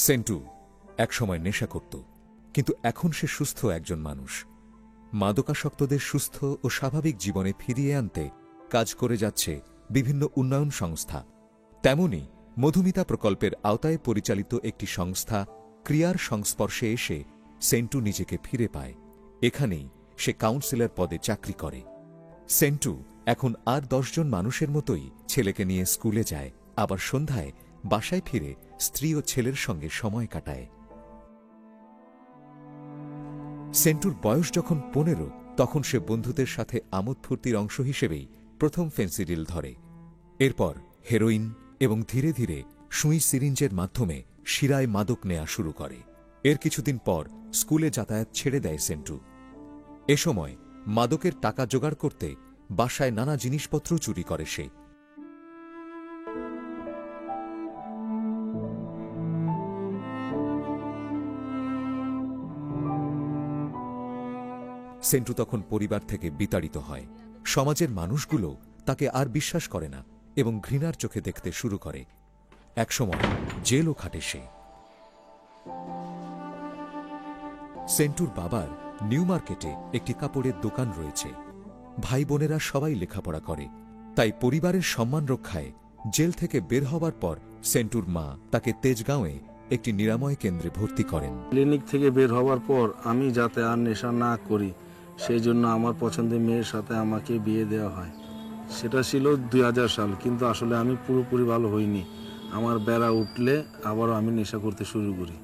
সেন্টু একসময় নেশা করত, কিন্তু এখন সে সুস্থ একজন মানুষ। মাদকাসক্তদের সুস্থ ও স্বাভাবিক জীবনে ফিরিয়ে আনতে কাজ করে যাচ্ছে বিভিন্ন উন্নয়ন সংস্থা। তেমনি মধুমিতা প্রকল্পের আওতায় পরিচালিত একটি সংস্থা ক্রিয়ার সংস্পর্শে এসে সেন্টু নিজেকে ফিরে পায়। এখানেই সে কাউন্সিলর পদে চাকরি করে। সেন্টু এখন আর 10 জন মানুষের মতোই ছেলেকে নিয়ে স্কুলে যায়, আবার সন্ধ্যায় বাসায় ফিরে স্ত্রী ও ছেলের সঙ্গে সময় কাটায়। সেন্টুর বয়স যখন 15, তখন সে বন্ধুদের সাথে আমোদ ফুর্তির অংশ হিসেবেই প্রথম ফেন্সিডিল ধরে। এরপর হেরোইন এবং ধীরে ধীরে সুই সিরিঞ্জের মাধ্যমে শিরায় মাদক নেয়া শুরু করে। এর কিছুদিন পর স্কুলে যাতায়াত ছেড়ে দেয় সেন্টু। এ সময় মাদকের টাকা জোগাড় করতে বাসায় নানা জিনিসপত্র চুরি করে সে। সেন্টু তখন পরিবার থেকে বিতাড়িত হয়। সমাজের মানুষগুলো তাকে আর বিশ্বাস করে না এবং ঘৃণার চোখে দেখতে শুরু করে। একসময় জেলও খাটে সে। সেন্টুর বাবার নিউ মার্কেটে একটি কাপড়ের দোকান রয়েছে। ভাই বোনেরা সবাই লেখাপড়া করে, তাই পরিবারের সম্মান রক্ষায় জেল থেকে বের হবার পর সেন্টুর মা তাকে তেজগাঁওয়ে একটি নিরাময় কেন্দ্রে ভর্তি করেন। ক্লিনিক থেকে বের হওয়ার পর আমি যাতে আর নেশা না করি সেই জন্য আমার পছন্দের মেয়ের সাথে আমাকে বিয়ে দেওয়া হয়। সেটা ছিল 2000 সাল, কিন্তু আসলে আমি পুরোপুরি ভালো হইনি। আমার বেড়া উঠলে আবারও আমি নেশা করতে শুরু করি।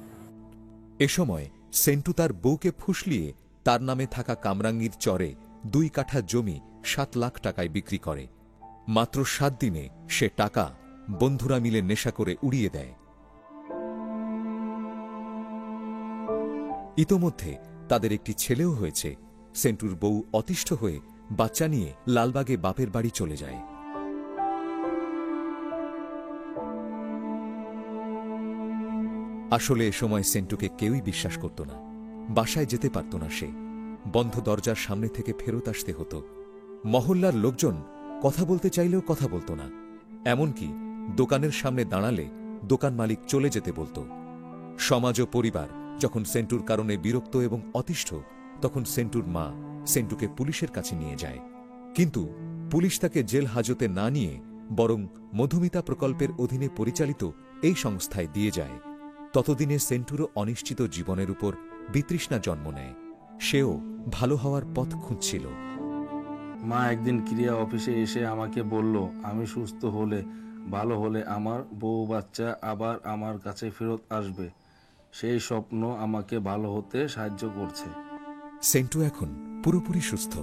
এ সময় সেন্টু তার বউকে ফুসলিয়ে তার নামে থাকা কামরাঙ্গীর চরে 2 কাঠা জমি 7 লাখ টাকায় বিক্রি করে। মাত্র 7 দিনে সে টাকা বন্ধুরা মিলে নেশা করে উড়িয়ে দেয়। ইতোমধ্যে তাদের একটি ছেলেও হয়েছে। সেন্টুর বউ অতিষ্ঠ হয়ে বাচ্চা নিয়ে লালবাগে বাপের বাড়ি চলে যায়। আসলে এ সময় সেন্টুকে কেউই বিশ্বাস করত না। বাসায় যেতে পারত না সে। বন্ধ দরজার সামনে থেকে ফেরত আসতে হতো। মহল্লার লোকজন কথা বলতে চাইলেও কথা বলতো না। এমনকি দোকানের সামনে দাঁড়ালে দোকান মালিক চলে যেতে বলতো। সমাজ ও পরিবার যখন সেন্টুর কারণে বিরক্ত এবং অতিষ্ঠ, তখন সেন্টুর মা সেন্টুকে পুলিশের কাছে নিয়ে যায়। কিন্তু পুলিশ তাকে জেল হাজতে না নিয়ে বরং মধুমিতা প্রকল্পের অধীনে পরিচালিত এই সংস্থায় দিয়ে যায়। ততদিনে সেন্টুরও অনিশ্চিত জীবনের উপর বিতৃষ্ণা জন্ম নেয়। সেও ভালো হওয়ার পথ খুঁজছিল। মা একদিন ক্রিয়া অফিসে এসে আমাকে বলল, আমি সুস্থ হলে, ভালো হলে আমার বউ বাচ্চা আবার আমার কাছে ফেরত আসবে। সেই স্বপ্ন আমাকে ভালো হতে সাহায্য করছে। সেন্টু এখন পুরোপুরি সুস্থ।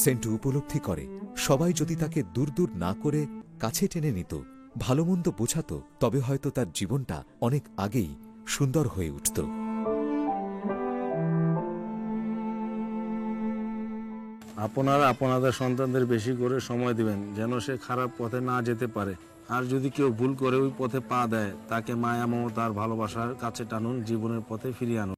সেন্টু উপলব্ধি করে, সবাই যদি তাকে দূর দূর না করে কাছে টেনে নিত, ভালো মন্দ বোঝাত, তবে হয়তো তার জীবনটা অনেক আগেই সুন্দর হয়ে উঠত। আপনারা আপনাদের সন্তানদের বেশি করে সময় দিবেন, যেন সে খারাপ পথে না যেতে পারে। আর যদি কেউ ভুল করে ওই পথে পা দেয়, তাকে মায়া মমতা আর ভালোবাসার কাছে টানুন, জীবনের পথে ফিরিয়ে আনুন।